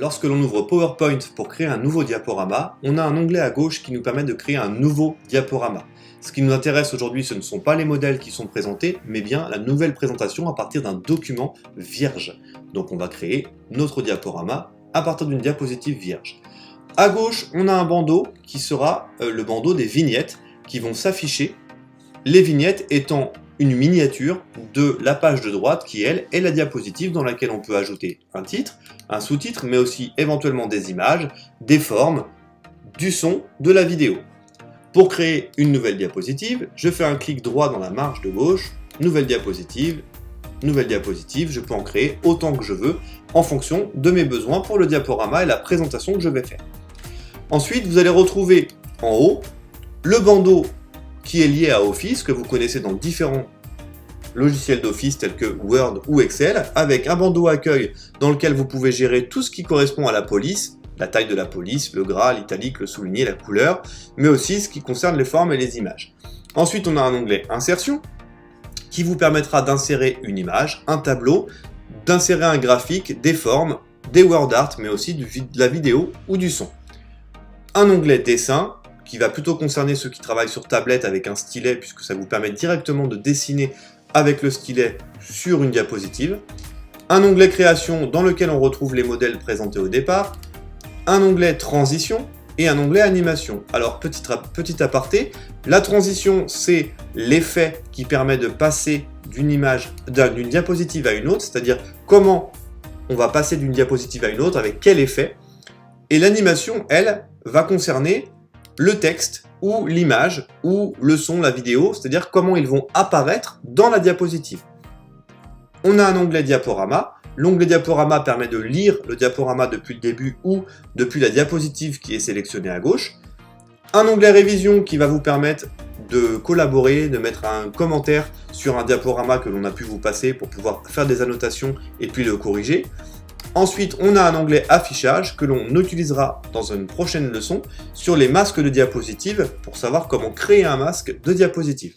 Lorsque l'on ouvre PowerPoint pour créer un nouveau diaporama, on a un onglet à gauche qui nous permet de créer un nouveau diaporama. Ce qui nous intéresse aujourd'hui, ce ne sont pas les modèles qui sont présentés, mais bien la nouvelle présentation à partir d'un document vierge. Donc on va créer notre diaporama à partir d'une diapositive vierge. À gauche, on a un bandeau qui sera le bandeau des vignettes qui vont s'afficher, les vignettes étant une miniature de la page de droite qui, elle, est la diapositive dans laquelle on peut ajouter un titre, un sous-titre, mais aussi éventuellement des images, des formes, du son, de la vidéo. Pour créer une nouvelle diapositive, je fais un clic droit dans la marge de gauche, nouvelle diapositive, je peux en créer autant que je veux en fonction de mes besoins pour le diaporama et la présentation que je vais faire. Ensuite, vous allez retrouver en haut le bandeau qui est lié à Office, que vous connaissez dans différents logiciels d'Office tels que Word ou Excel, avec un bandeau accueil dans lequel vous pouvez gérer tout ce qui correspond à la police, la taille de la police, le gras, l'italique, le souligné, la couleur, mais aussi ce qui concerne les formes et les images. Ensuite, on a un onglet Insertion, qui vous permettra d'insérer une image, un tableau, d'insérer un graphique, des formes, des word art, mais aussi de la vidéo ou du son. Un onglet Dessin, qui va plutôt concerner ceux qui travaillent sur tablette avec un stylet, puisque ça vous permet directement de dessiner avec le stylet sur une diapositive. Un onglet Création, dans lequel on retrouve les modèles présentés au départ. Un onglet Transition et un onglet Animation. Alors, petit aparté, la transition, c'est l'effet qui permet de passer d'une diapositive à une autre, c'est-à-dire comment on va passer d'une diapositive à une autre, avec quel effet. Et l'animation, elle, va concerner le texte, ou l'image, ou le son, la vidéo, c'est-à-dire comment ils vont apparaître dans la diapositive. On a un onglet Diaporama. L'onglet Diaporama permet de lire le diaporama depuis le début ou depuis la diapositive qui est sélectionnée à gauche. Un onglet Révision qui va vous permettre de collaborer, de mettre un commentaire sur un diaporama que l'on a pu vous passer pour pouvoir faire des annotations et puis le corriger. Ensuite, on a un onglet Affichage que l'on utilisera dans une prochaine leçon sur les masques de diapositive pour savoir comment créer un masque de diapositive.